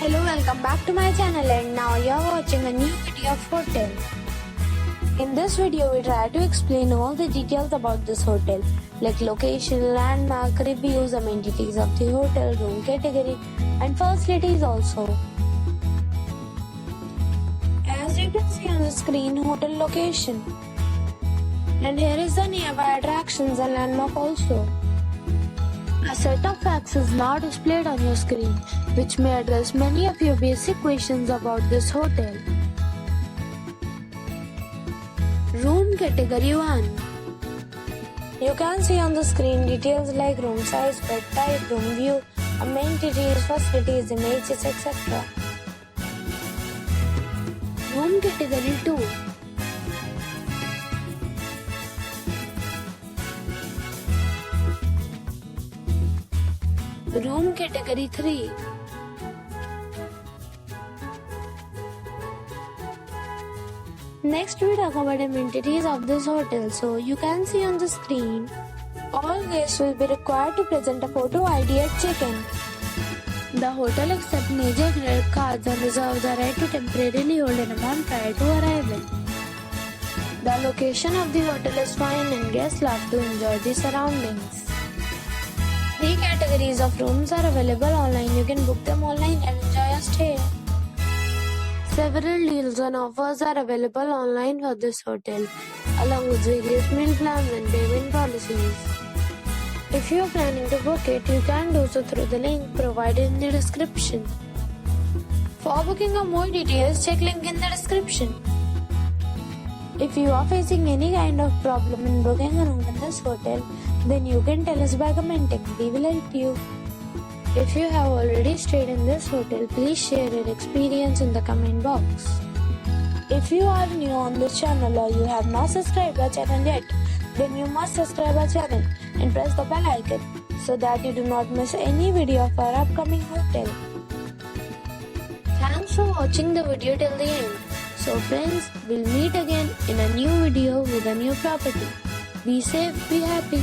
Hello, welcome back to my channel, and now you're watching a new video of hotel. In this video we try to explain all the details about this hotel, like location, landmark, reviews, amenities of the hotel, room category and facilities also. As you can see on the screen, hotel location, and here is the nearby attractions and landmark also. A set of facts is now displayed on your screen, which may address many of your basic questions about this hotel. Room category 1. You can see on the screen details like room size, bed type, room view, amenities, facilities, images, etc. Room category 2. Room category 3. Next we talk about amenities of this hotel. So you can see on the screen, all guests will be required to present a photo ID at check-in. The hotel accepts major credit cards and reserves the right to temporarily hold an amount prior to arrival. The location of the hotel is fine and guests love to enjoy the surroundings. 3 categories of rooms are available online. You can book them online and enjoy a stay. Several deals and offers are available online for this hotel, along with various meal plans and payment policies. If you are planning to book it, you can do so through the link provided in the description. For booking or more details, check link in the description. If you are facing any kind of problem in booking a room in this hotel, then you can tell us by commenting. We will help you. If you have already stayed in this hotel, please share your experience in the comment box. If you are new on this channel or you have not subscribed our channel yet, then you must subscribe our channel and press the bell icon so that you do not miss any video of our upcoming hotel. Thanks for watching the video till the end. So friends, we'll meet again in a new video with a new property. Be safe, be happy.